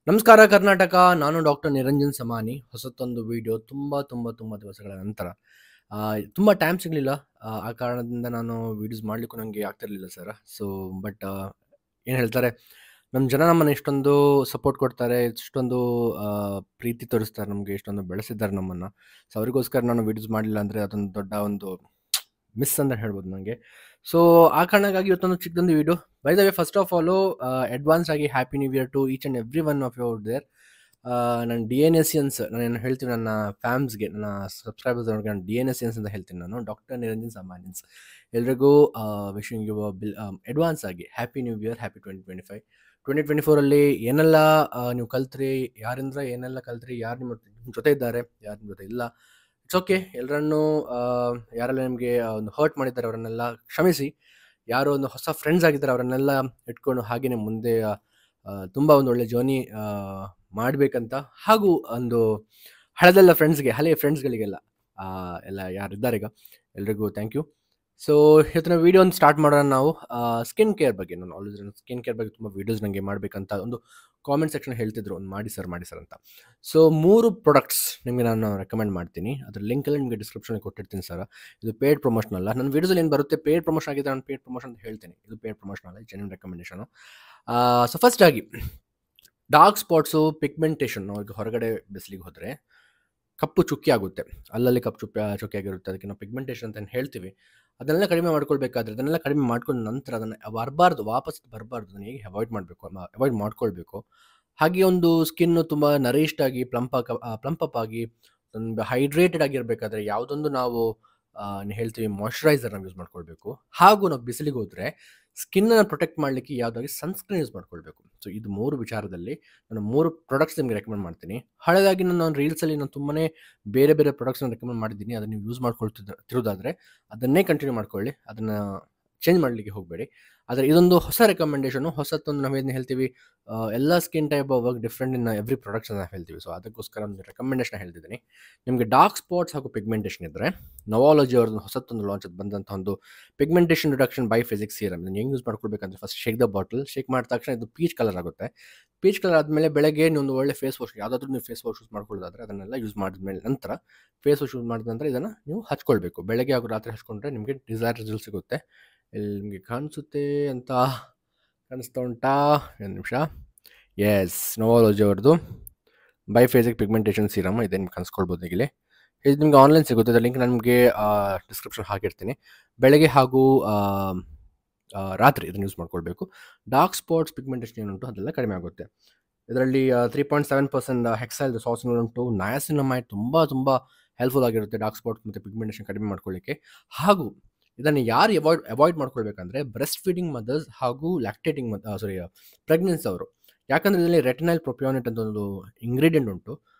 ನಮಸ್ಕಾರ ಕರ್ನಾಟಕ. ನಾನು doctor Niranjan ಸಮಾನಿ. ಹೊಸತೊಂದು video ತುಂಬ ದಿವಸಗಳ ನಂತರ. ತುಂಬ ಟೈಮ್ ಸಿಗಲಿಲ್ಲ. ಆ ಕಾರಣದಿಂದ ನಾನು ವಿಡಿಯೋಸ್ ಮಾಡಲಿಕ್ಕೂ ನನಗೆ ಆಗ್ತಿರಲಿಲ್ಲ ಸರ್. ಸೊ ಬಟ್ ಏನು ಹೇಳ್ತಾರೆ, ನಮ್ಮ ಜನ ನಮ್ಮನ್ನು ಇಷ್ಟೊಂದು ಸಪೋರ್ಟ್ ಕೊಡ್ತಾರೆ, ಇಷ್ಟೊಂದು ಪ್ರೀತಿ ತೋರಿಸ್ತಾರೆ, ನಮಗೆ ಇಷ್ಟೊಂದು ಬೆಳೆಸಿದ್ದಾರೆ ನಮ್ಮನ್ನು. ಸೊ ಅವರಿಗೋಸ್ಕರ ನಾನು ವಿಡಿಯೋಸ್ ಮಾಡಲಿಲ್ಲ ಅಂದರೆ ಅದೊಂದು ದೊಡ್ಡ ಒಂದು ಮಿಸ್ ಅಂತ ಹೇಳ್ಬೋದು ನನಗೆ. ಸೊ ಆ ಕಾರಣಕ್ಕಾಗಿ ಇವತ್ತೊಂದು ಚಿಕ್ಕದೊಂದು video. By the way, first of all advance ಆಗಿ happy new year to each and every one of you out there. ನನ್ನ DNSians ನಾನೇನು ಹೇಳ್ತೀನಿ, ನನ್ನ ಫ್ಯಾನ್ಸ್ಗೆ, ನನ್ನ ಸಬ್ಸ್ಕ್ರೈಬರ್ಸ್ ಅವ್ರಿಗೆ ನಾನು DNSians ಅಂತ ಹೇಳ್ತೀನಿ. ನಾನು ಡಾಕ್ಟರ್ ನಿರಂಜನ್ ಸಾಮಾನ್ಯನ್ಸ್. ಎಲ್ರಿಗೂ ವಿಶಿಂಗ್ ಯು ಅಡ್ವಾನ್ಸ್ ಆಗಿ ಹ್ಯಾಪಿ ನ್ಯೂ ಇಯರ್, ಹ್ಯಾಪಿ 2025. 2024 ಏನೆಲ್ಲ ನೀವು ಕಲ್ತ್ರಿ, ಯಾರಿಂದ ಏನೆಲ್ಲ ಕಲ್ತ್ರಿ, ಯಾರು ನಿಮ್ಮ ಜೊತೆ ಇದ್ದಾರೆ, ಯಾರು ನಿಮ್ಮ ಜೊತೆ ಇಲ್ಲ, ಇಟ್ಸ್ ಓಕೆ. ಎಲ್ಲರನ್ನೂ ಯಾರೆಲ್ಲ ನಿಮಗೆ ಒಂದು ಹರ್ಟ್ ಮಾಡಿದ್ದಾರೆ ಅವರನ್ನೆಲ್ಲ ಕ್ಷಮಿಸಿ. ಯಾರು ಒಂದು ಹೊಸ ಫ್ರೆಂಡ್ಸ್ ಆಗಿದ್ದಾರೆ ಅವರನ್ನೆಲ್ಲ ಇಟ್ಕೊಂಡು ಹಾಗೆಯೇ ಮುಂದೆ ತುಂಬ ಒಂದು ಒಳ್ಳೆ ಜರ್ನಿ ಮಾಡಬೇಕಂತ. ಹಾಗೂ ಒಂದು ಹಳೆಯ ಫ್ರೆಂಡ್ಸ್ಗಳಿಗೆಲ್ಲ ಎಲ್ಲ ಯಾರಿದ್ದಾರೆ ಈಗ, ಎಲ್ರಿಗೂ ಥ್ಯಾಂಕ್ ಯು. ಸೊ ಇವತ್ತಿನ ವಿಡಿಯೋ ಒಂದು ಸ್ಟಾರ್ಟ್ ಮಾಡೋಣ ನಾವು. ಸ್ಕಿನ್ ಕೇರ್ ಬಗ್ಗೆ, ನಾನು ಆಲ್ವೇಸ್ ಸ್ಕಿನ್ ಕೇರ್ ಬಗ್ಗೆ ತುಂಬ ವೀಡಿಯೋಸ್ ನನಗೆ ಮಾಡಬೇಕಂತ ಒಂದು ಕಾಮೆಂಟ್ ಸೆಕ್ಷನ್ ಹೇಳ್ತಿದ್ರು, ಒಂದು ಮಾಡಿ ಸರ್ ಅಂತ. ಸೊ 3 ಪ್ರಾಡಕ್ಟ್ಸ್ ನಿಮಗೆ ನಾನು ರೆಕಮೆಂಡ್ ಮಾಡ್ತೀನಿ. ಅದ್ರ ಲಿಂಕ್ ಎಲ್ಲ ನಿಮಗೆ ಡಿಸ್ಕ್ರಿಪ್ಷನ್ಗೆ ಕೊಟ್ಟಿರ್ತೀನಿ ಸರ್. ಇದು ಪೇಯ್ಡ್ ಪ್ರಮೋಷನ್ ಅಲ್ಲ. ನನ್ನ ವೀಡಿಯೋಸಲ್ಲಿ ಏನು ಬರುತ್ತೆ, ಪೇಯ್ಡ್ ಪ್ರಮೋಷನ್ ಆಗಿದೆ, ನಾನು ಪೇಯ್ಡ್ ಪ್ರಮೋಷನ್ ಅಂತ ಹೇಳ್ತೀನಿ. ಇದು ಪೇಯ್ಡ್ ಪ್ರಮೋಷನ್ ಅಲ್ಲ, ಜೆನ್ಯೂನ್ ರೆಕಮೆಂಡೇಷನು. ಸೊ ಫಸ್ಟ್ ಆಗಿ ಡಾರ್ಕ್ ಸ್ಪಾಟ್ಸು, ಪಿಗ್ಮೆಂಟೇಷನ್, ಅವ್ರಿಗೆ ಹೊರಗಡೆ ಬಿಸಿಲಿಗೆ ಹೋದರೆ ಕಪ್ಪು ಚುಕ್ಕಿ ಆಗುತ್ತೆ, ಅಲ್ಲಲ್ಲಿ ಕಪ್ಪು ಚುಕ್ಕಿ ಆಗಿರುತ್ತೆ, ಅದಕ್ಕೆ ನಾವು ಪಿಗ್ಮೆಂಟೇಷನ್ ಅಂತ ಹೇಳ್ತೀವಿ. ಅದನ್ನೆಲ್ಲ ಕಡಿಮೆ ಮಾಡ್ಕೊಳ್ಬೇಕಾದ್ರೆ, ಅದನ್ನೆಲ್ಲ ಕಡಿಮೆ ಮಾಡ್ಕೊಂಡ ನಂತರ ಅದನ್ನು ವಾಪಸ್ ಬರಬಾರ್ದು. ಅದನ್ನು ಹೇಗೆ ಅವಾಯ್ಡ್ ಮಾಡ್ಕೊಳ್ಬೇಕು. ಹಾಗೆ ಒಂದು ಸ್ಕಿನ್ನು ತುಂಬ ನರಿಷ್ಡ್ ಆಗಿ ಪ್ಲಂಪ್ ಆಗಿ ಒಂದು ಹೈಡ್ರೇಟೆಡ್ ಆಗಿರಬೇಕಾದ್ರೆ ಯಾವುದೊಂದು ನಾವು ಹೇಳ್ತೀವಿ ಮಾಯ್ಶ್ಚರೈಸರ್ನ ಯೂಸ್ ಮಾಡ್ಕೊಳ್ಬೇಕು. ಹಾಗೂ ನಾವು ಬಿಸಿಲಿಗೆ ಹೋದರೆ ಸ್ಕಿನ್ನನ್ನು ಪ್ರೊಟೆಕ್ಟ್ ಮಾಡಲಿಕ್ಕೆ ಯಾವುದಾಗಿ ಸನ್ಸ್ಕ್ರೀನ್ ಯೂಸ್ ಮಾಡ್ಕೊಳ್ಬೇಕು. ಸೊ ಇದು 3 ವಿಚಾರದಲ್ಲಿ ನಾನು 3 ಪ್ರಾಡಕ್ಟ್ಸ್ ನಿಮಗೆ ರೆಕಮೆಂಡ್ ಮಾಡ್ತೀನಿ. ಹಳೆಯದಾಗಿ ನಾನು ರೀಲ್ಸಲ್ಲಿ ತುಂಬಾ ಬೇರೆ ಪ್ರಾಡಕ್ಟ್ಸ್ನ ರೆಕಮೆಂಡ್ ಮಾಡಿದ್ದೀನಿ. ಅದನ್ನು ನೀವು ಯೂಸ್ ಮಾಡ್ಕೊಳ್ತಿರೋದಾದರೆ ಅದನ್ನೇ ಕಂಟಿನ್ಯೂ ಮಾಡ್ಕೊಳ್ಳಿ, ಅದನ್ನು ಚೇಂಜ್ ಮಾಡಲಿಕ್ಕೆ ಹೋಗಬೇಡಿ. ಆದರೆ ಇದೊಂದು ಹೊಸ ರೆಕಮೆಂಡೇಷನು, ಹೊಸತೊಂದು ನಾವೇನು ಹೇಳ್ತೀವಿ, ಎಲ್ಲ skin type work different in every products ಅಂತ ಹೇಳ್ತೀವಿ. ಸೊ ಅದಕ್ಕೋಸ್ಕರ ಒಂದು ರೆಕಮೆಂಡೇಷನ್ ಹೇಳ್ತಿದ್ದೀನಿ. ನಿಮಗೆ ಡಾರ್ಕ್ ಸ್ಪಾಟ್ಸ್ ಹಾಗೂ ಪಿಗ್ಮೆಂಟೇಷನ್ ಇದ್ದರೆ, ನವಾಲಜಿ ಅವ್ರದ್ದು ಹೊಸತೊಂದು ಲಾಂಚ್ ಬಂದಂಥ ಒಂದು pigmentation reduction by physics serum. ಇದನ್ನು ಹೆಂಗೆ ಯೂಸ್ ಮಾಡ್ಕೊಳ್ಬೇಕಂದ್ರೆ, first shake the bottle. Shake ಮಾಡಿದ ತಕ್ಷಣ ಇದು ಪೀಚ್ ಕಲರ್ ಆಗುತ್ತೆ. ಪೀಚ್ ಕಲರ್ ಆದಮೇಲೆ ಬೆಳಗ್ಗೆ ನೀವು ಒಂದು ಒಳ್ಳೆ ಫೇಸ್ ವಾಶ್, ಯಾವುದಾದ್ರೂ ನೀವು ಫೇಸ್ ವಾಶ್ ಯೂಸ್ ಮಾಡ್ಕೊಳ್ಳೋದಾದರೆ ಅದನ್ನೆಲ್ಲ ಯೂಸ್ ಮಾಡಿದ್ಮೇಲೆ ನಂತರ ಫೇಸ್ ವಾಶ್ ಯೂಸ್ ಮಾಡಿದ ನಂತರ ಇದನ್ನು ನೀವು ಹಚ್ಕೊಳ್ಬೇಕು. ಬೆಳಗ್ಗೆ ಹಾಗೂ ರಾತ್ರಿ ಹಚ್ಕೊಂಡ್ರೆ ನಿಮಗೆ ಡಿಸೈರ್ ರಿಸಲ್ಟ್ ಸಿಗುತ್ತೆ. ಇಲ್ಲಿ ನಿಮಗೆ ಕಾಣಿಸುತ್ತೆ ಅಂತ ಕಾಣಿಸ್ತಾ ಉಂಟಾ? ಒಂದು ನಿಮಿಷ. ಎಸ್, ನೋವಾಲಜಿ ಅವ್ರದ್ದು ಬೈಫೇಸಿಕ್ ಪಿಗ್ಮೆಂಟೇಷನ್ ಸೀರಮ್ ಇದೆ, ನಿಮ್ಗೆ ಕಾಣಿಸ್ಕೊಳ್ಬೋದು. ಇಲ್ಲಿ ಇದು ನಿಮಗೆ ಆನ್ಲೈನ್ ಸಿಗುತ್ತೆ. ಅದರ ಲಿಂಕ್ ನಾನು ನಿಮಗೆ ಡಿಸ್ಕ್ರಿಪ್ಷನ್ ಹಾಕಿರ್ತೀನಿ. ಬೆಳಗ್ಗೆ ಹಾಗೂ ರಾತ್ರಿ ಇದನ್ನು ಯೂಸ್ ಮಾಡ್ಕೊಳ್ಬೇಕು. ಡಾರ್ಕ್ ಸ್ಪಾಟ್ಸ್, ಪಿಗ್ಮೆಂಟೇಷನ್ ಏನುಂಟು ಅದೆಲ್ಲ ಕಡಿಮೆ ಆಗುತ್ತೆ. ಇದರಲ್ಲಿ 3.7% ಹೆಕ್ಸೈಲ್ ಸಾಲ್ಟ್ಸ್ ಉಂಟು. ನಯಾಸಿನಮೈಡ್ ತುಂಬ ಹೆಲ್ಪ್ಫುಲ್ ಆಗಿರುತ್ತೆ ಡಾರ್ಕ್ ಸ್ಪಾಟ್ಸ್ ಮತ್ತು ಪಿಗ್ಮೆಂಟೇಷನ್ ಕಡಿಮೆ ಮಾಡ್ಕೊಳ್ಳಿಕ್ಕೆ. ಹಾಗೂ ಇದನ್ನು ಯಾರು ಅವಾಯ್ಡ್ ಮಾಡ್ಕೊಳ್ಬೇಕಂದ್ರೆ, ಬ್ರೆಸ್ಟ್ ಫೀಡಿಂಗ್ ಮದರ್ಸ್ ಹಾಗೂ ಪ್ರೆಗ್ನೆನ್ಸಿ ಅವರು. ಯಾಕಂದರೆ ಇದರಲ್ಲಿ ರೆಟಿನೈಲ್ ಪ್ರೊಪಿಯೋನೇಟ್ ಅಂತ ಒಂದು ಇಂಗ್ರೀಡಿಯೆಂಟ್ ಉಂಟು.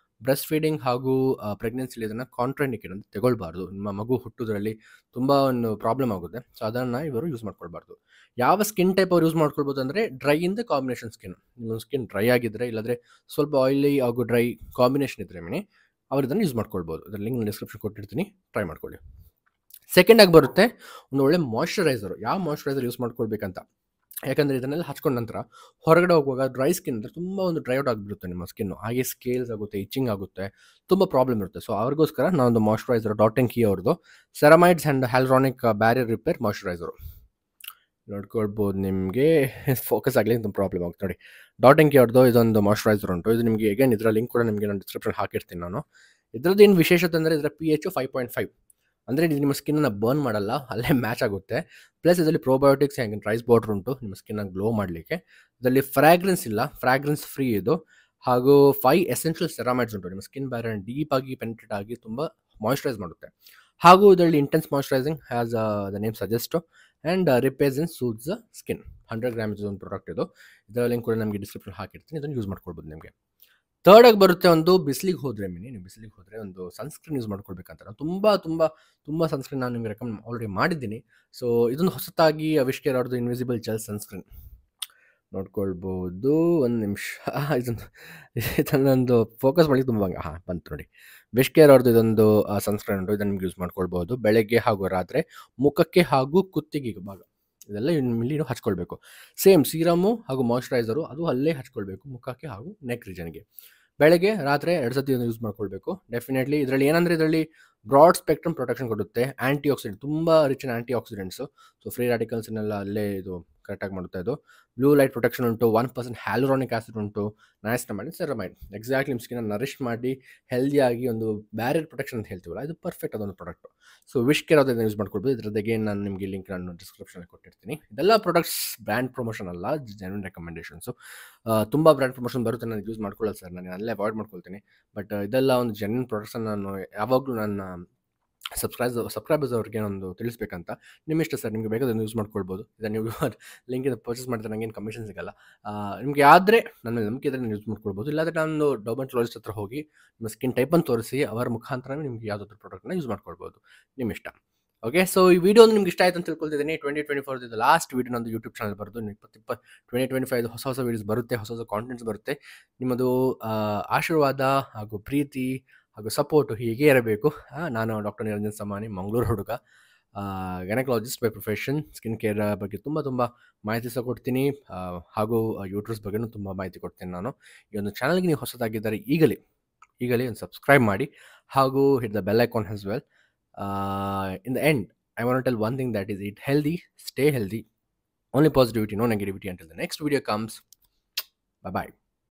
ಬ್ರೆಸ್ಟ್ ಫೀಡಿಂಗ್ ಹಾಗೂ ಪ್ರೆಗ್ನೆನ್ಸಿಲಿ ಇದನ್ನು ಕಾಂಟ್ರಾಂಡಿಕೇಟ್ ಅಂತ ತಗೊಳ್ಬಾರ್ದು. ನಿಮ್ಮ ಮಗು ಹುಟ್ಟೋದ್ರಲ್ಲಿ ತುಂಬ ಒಂದು ಪ್ರಾಬ್ಲಮ್ ಆಗುತ್ತೆ. ಸೊ ಅದನ್ನು ಇವರು ಯೂಸ್ ಮಾಡ್ಕೊಳ್ಬಾರ್ದು. ಯಾವ ಸ್ಕಿನ್ ಟೈಪ್ ಅವ್ರು ಯೂಸ್ ಮಾಡ್ಕೊಳ್ಬೋದು ಅಂದರೆ, ಡ್ರೈ ಇಂದ ಕಾಂಬಿನೇಷನ್ ಸ್ಕಿನ್. ನಿಮ್ಮ ಸ್ಕಿನ್ ಡ್ರೈ ಆಗಿದ್ದರೆ, ಇಲ್ಲಾಂದರೆ ಸ್ವಲ್ಪ ಆಯಿಲಿ ಹಾಗೂ ಡ್ರೈ ಕಾಂಬಿನೇಷನ್ ಇದ್ದರೆ ಅವ್ರು ಇದನ್ನು ಯೂಸ್ ಮಾಡ್ಕೊಳ್ಬೋದು. ಅದರ ಲಿಂಕ್ ಡಿಸ್ಕ್ರಿಪ್ಷನ್ ಕೊಟ್ಟಿರ್ತೀನಿ, ಟ್ರೈ ಮಾಡ್ಕೊಳ್ಳಿ. ಸೆಕೆಂಡ್ ಆಗಿ ಬರುತ್ತೆ ಒಂದು ಒಳ್ಳೆ ಮಾಯ್ಶ್ಚರೈಸರು. ಯಾವ ಮಾಯ್ಶ್ಚರೈಸರ್ ಯೂಸ್ ಮಾಡ್ಕೊಳ್ಬೇಕಂತ, ಯಾಕಂದರೆ ಇದನ್ನೆಲ್ಲ ಹಚ್ಕೊಂಡ ನಂತರ ಹೊರಗಡೆ ಹೋಗುವಾಗ ಡ್ರೈ ಸ್ಕಿನ್ ಅಂದರೆ ತುಂಬ ಒಂದು ಡ್ರೈ ಔಟ್ ಆಗಿಬಿಡುತ್ತೆ ನಿಮ್ಮ ಸ್ಕಿನ್ನು. ಹಾಗೆ ಸ್ಕೇಲ್ಸ್ ಆಗುತ್ತೆ, ಇಚಿಂಗ್ ಆಗುತ್ತೆ, ತುಂಬ ಪ್ರಾಬ್ಲಮ್ ಇರುತ್ತೆ. ಸೊ ಅವ್ರಿಗೋಸ್ಕರ ನಾನೊಂದು ಮಾಯ್ಶ್ಚರೈಸರ್, ಡಾಟ್ ಆ್ಯಂಡ್ ಕೀ ಅವ್ರದ್ದು ಸೆರಮೈಡ್ಸ್ ಆ್ಯಂಡ್ ಹ್ಯಾಲ್ರಾನಿಕ್ ಬ್ಯಾರಿಯರ್ ರಿಪೇರ್ ಮಾಯ್ಶ್ಚರೈಸರು ನೋಡ್ಕೊಳ್ಬೋದು. ನಿಮಗೆ ಫೋಕಸ್ ಆಗಲಿ ತುಂಬ ಪ್ರಾಬ್ಲಮ್ ಆಗುತ್ತೆ ನೋಡಿ. ಡಾಟ್ ಆ್ಯಂಡ್ ಕೀ ಅವ್ರದ್ದು ಇದೊಂದು ಮಾಯ್ಶ್ಚರೈಸರ್ ಉಂಟು. ಇದು ನಿಮಗೆ ಅಗೇನ್ ಇದರ ಲಿಂಕ್ ಕೂಡ ನಿಮಗೆ ನಾನು ಡಿಸ್ಕ್ರಿಪ್ಷನ್ ಹಾಕಿರ್ತೀನಿ ನಾನು. ಇದರದ್ದು ಏನು ವಿಶೇಷತೆ ಅಂದರೆ, ಇದರ pH 5.5 ಅಂದರೆ ಇದು ನಿಮ್ಮ ಸ್ಕಿನ್ನನ್ನು ಬರ್ನ್ ಮಾಡಲ್ಲ, ಅಲ್ಲೇ ಮ್ಯಾಚ್ ಆಗುತ್ತೆ. ಪ್ಲಸ್ ಇದರಲ್ಲಿ ಪ್ರೋಬಯೋಟಿಕ್ಸ್ ಆ್ಯಂಡ್ ರೈಸ್ ವಾಟರ್ ಉಂಟು ನಿಮ್ಮ ಸ್ಕಿನ್ನನ್ನು ಗ್ಲೋ ಮಾಡಲಿಕ್ಕೆ. ಇದರಲ್ಲಿ ಫ್ರಾಗ್ರೆನ್ಸ್ ಇಲ್ಲ, ಫ್ರಾಗ್ರೆನ್ಸ್ ಫ್ರೀ ಇದು. ಹಾಗೂ 5 ಎಸೆನ್ಷಿಯಲ್ ಸೆರಾಮೈಡ್ಸ್ ಉಂಟು. ನಿಮ್ಮ ಸ್ಕಿನ್ ಬ್ಯಾರಿಯರ್ ಡೀಪ್ ಆಗಿ ಪೆನೆಟ್ರೇಟ್ ಆಗಿ ತುಂಬ ಮಾಯ್ಶ್ಚರೈಸ್ ಮಾಡುತ್ತೆ. ಹಾಗೂ ಇದರಲ್ಲಿ intense moisturising has the name suggest and repairs and soothes the skin. 100 grams ಒಂದು ಪ್ರಾಡಕ್ಟ್ ಇದು. ಇದರ ಲಿಂಕ್ ಕೂಡ ನಮಗೆ ಡಿಸ್ಕ್ರಿಪ್ಷನ್ ಹಾಕಿರ್ತೀನಿ, ಇದನ್ನು ಯೂಸ್ ಮಾಡ್ಕೊಳ್ಬೋದು ನಿಮಗೆ. ಥರ್ಡ್ ಆಗಿ ಬರುತ್ತೆ ಒಂದು ಬಿಸಿಲಿಗೆ ಹೋದರೆ, ನೀವು ಬಿಸಿಲಿಗೆ ಹೋದರೆ ಒಂದು ಸನ್ಸ್ಕ್ರೀನ್ ಯೂಸ್ ಮಾಡ್ಕೊಳ್ಬೇಕಂತ. ನಾನು ತುಂಬ ಸನ್ಸ್ಕ್ರೀನ್ ನಾನು ನಿಮಗೆ ರೆಕಮೆಂಡ್ ಆಲ್ರೆಡಿ ಮಾಡಿದ್ದೀನಿ. ಸೊ ಇದೊಂದು ಹೊಸತಾಗಿ ಅವಿಷ್ಕಾರ ಅವ್ರದ್ದು ಇನ್ವಿಸಿಬಲ್ ಜೆಲ್ ಸನ್ಸ್ಕ್ರೀನ್ ನೋಡ್ಕೊಳ್ಬೋದು. ಒಂದು ನಿಮಿಷ, ಇದನ್ನೊಂದು ಫೋಕಸ್ ಮಾಡಿ ತುಂಬ ಬಂತು ನೋಡಿ. ವಿಶ್ಕೇರ್ ಅವ್ರದ್ದು ಇದೊಂದು ಸನ್ಸ್ಕ್ರೀನ್ ಉಂಟು. ಇದನ್ನು ನಿಮ್ಗೆ ಯೂಸ್ ಮಾಡ್ಕೊಳ್ಬೋದು ಬೆಳಗ್ಗೆ ಹಾಗೂ ರಾತ್ರಿ, ಮುಖಕ್ಕೆ ಹಾಗೂ ಕುತ್ತಿಗೆಗೆ ಭಾಗ. ಇದೆಲ್ಲ ಇಲ್ಲಿ ಹಚ್ಕೊಳ್ಬೇಕು. ಸೇಮ್ ಸೀರಮು ಹಾಗೂ ಮಾಯ್ಶ್ಚರೈಸರು ಅದು ಅಲ್ಲೇ ಹಚ್ಕೊಳ್ಬೇಕು ಮುಖಕ್ಕೆ ಹಾಗೂ ನೆಕ್ ರೀಜನ್ಗೆ. ಬೆಳಗ್ಗೆ ರಾತ್ರಿ 2 ಸತಿ ಯೂಸ್ ಮಾಡ್ಕೊಳ್ಬೇಕು. ಡೆಫಿನೆಟ್ಲಿ ಇದರಲ್ಲಿ ಏನಂದರೆ ಇದರಲ್ಲಿ ಬ್ರಾಡ್ ಸ್ಪೆಕ್ಟ್ರಮ್ ಪ್ರೊಟೆಕ್ಷನ್ ಕೊಡುತ್ತೆ. ಆ್ಯಂಟಿ ಆಕ್ಸಿಡೆಂಟ್ ತುಂಬ rich in antioxidants. So free ರಾಡಿಕಲ್ಸ್ನೆಲ್ಲ ಅಲ್ಲೇ ಇದು ಕರೆಕ್ಟಾಗಿ ಮಾಡುತ್ತೆ ಇದು. ಬ್ಲೂ ಲೈಟ್ ಪ್ರೊಟೆಕ್ಷನ್ ಉಂಟು, 1% ಹ್ಯಾಲುರಾನಿಕ್ ಆಸಿಡ್ ಉಂಟು, ನಯಾಸಿನಮೈಡ್, ಸೆರಮೈಡ್. ಎಕ್ಸಾಕ್ಟ್ಲಿ ನಿಮ್ಮ ಸ್ಕಿನ್ನ ನರಿಶ್ ಮಾಡಿ ಹೆಲ್ದಿಯಾಗಿ ಒಂದು ಬ್ಯಾರಿಯರ್ ಪ್ರೊಟೆಕ್ಷನ್ ಅಂತ ಹೇಳ್ತೀವಲ್ಲ, ಇದು ಪರ್ಫೆಕ್ಟ್ ಅದೊಂದು ಪ್ರಾಡಕ್ಟು. ಸೊ ವಿಶ್ ಕೇರ್ ಅದನ್ನು ಯೂಸ್ ಮಾಡ್ಕೊಳ್ಬೋದು. ಇದ್ರದ್ದು ಅಗೇನ್ ನಾನು ನಿಮಗೆ ಲಿಂಕ್ ನಾನು ಡಿಸ್ಕ್ರಿಪ್ಷನಲ್ಲಿ ಕೊಟ್ಟಿರ್ತೀನಿ. ಇದೆಲ್ಲ ಪ್ರಾಡಕ್ಟ್ಸ್ ಬ್ರ್ಯಾಂಡ್ ಪ್ರಮೋಷನ್ ಅಲ್ಲ, ಜೆನ್ಯೂನ್ ರೆಕಮೆಂಡೇಷನ್ಸು. ತುಂಬ ಬ್ರ್ಯಾಂಡ್ ಪ್ರಮೋಷನ್ ಬರುತ್ತೆ, ನಾನು ಯೂಸ್ ಮಾಡ್ಕೊಳ್ಳೋದು ಸರ್, ನಾನು ಅಲ್ಲೇ ಅವಾಯ್ಡ್ ಮಾಡ್ಕೊಳ್ತೀನಿ. ಬಟ್ ಇದೆಲ್ಲ ಒಂದು ಜೆನ್ಯೂನ್ ಪ್ರಾಡಕ್ಟ್ಸನ್ನು ನಾನು ಯಾವಾಗಲೂ ನನ್ನ ಸಬ್ಸ್ಕ್ರೈಬರ್ಸ್ ಅವ್ರಿಗೆ ಒಂದು ತಿಳಿಸ್ಬೇಕಂತ. ನಿಮ್ಮಿಷ್ಟ ಸರ್, ನಿಮಗೆ ಬೇಕಾದ್ರೆ ಯೂಸ್ ಮಾಡ್ಕೊಳ್ಬೋದು. ಇದನ್ನು ನೀವು ಲಿಂಕಿಂದ ಪರ್ಚೇಸ್ ಮಾಡಿದ್ರೆ ನನಗೇನು ಕಮಿಷನ್ ಸಿಗಲ್ಲ. ನಿಮಗೆ ಆದರೆ ನನ್ನ ಮೇಲೆ ನಂಬಿಕೆ ಇದ್ದರೆ ಯೂಸ್ ಮಾಡ್ಕೊಳ್ಬೋದು. ಇಲ್ಲಾಂದರೆ ನಾನು ಡರ್ಮಟೊಲಾಜಿಸ್ಟ್ ಹತ್ರ ಹೋಗಿ ನಿಮ್ಮ ಸ್ಕಿನ್ ಟೈಪನ್ನು ತೋರಿಸಿ ಅವರ ಮುಖಾಂತರ ನಿಮಗೆ ಯಾವುದಾದ್ರೂ ಪ್ರಾಡಕ್ಟ್ನ ಯೂಸ್ ಮಾಡ್ಕೊಳ್ಬೋದು, ನಿಮ್ಮಿಷ್ಟ. ಓಕೆ, ಸೊ ಈ ವಿಡಿಯೋ ನಿಮ್ಗೆ ಇಷ್ಟ ಆಯ್ತು ಅಂತ ತಿಳ್ಕೊಳ್ತಿದ್ದೀನಿ. 2024 ಇದು ಲಾಸ್ಟ್ ವಿಡಿಯೋ ನಂದು ಯೂಟ್ಯೂಬ್ ಚಾನಲ್ ಬರೋದು. 2025 ಹೊಸ ಹೊಸ ವೀಡಿಯೋಸ್ ಬರುತ್ತೆ, ಹೊಸ ಹೊಸ ಕಾಂಟೆಂಟ್ಸ್ ಬರುತ್ತೆ. ನಿಮ್ಮದು ಆಶೀರ್ವಾದ ಹಾಗೂ ಪ್ರೀತಿ ಹಾಗೂ ಸಪೋರ್ಟು ಹೀಗೆ ಇರಬೇಕು. ನಾನು ಡಾಕ್ಟರ್ ನಿರಂಜನ್ ಸಮಾನಿ, ಮಂಗಳೂರು ಹುಡುಗ, gynaecologist by profession. Skin care ಬಗ್ಗೆ ತುಂಬ ಮಾಹಿತಿ ಸಹ ಕೊಡ್ತೀನಿ, ಹಾಗೂ ಯೂಟ್ಯೂಬ್ಸ್ ಬಗ್ಗೆನೂ ತುಂಬ ಮಾಹಿತಿ ಕೊಡ್ತೀನಿ ನಾನು. ಈ ಒಂದು ಚಾನಲ್ಗೆ ನೀವು ಹೊಸದಾಗಿದ್ದರೆ ಈಗಲೇ ಒಂದು ಸಬ್ಸ್ಕ್ರೈಬ್ ಮಾಡಿ, ಹಾಗೂ hit the bell icon as well. In the end, I want to tell one thing, that is, eat healthy, stay healthy, only positivity, no negativity. Until the next video comes, bye bye.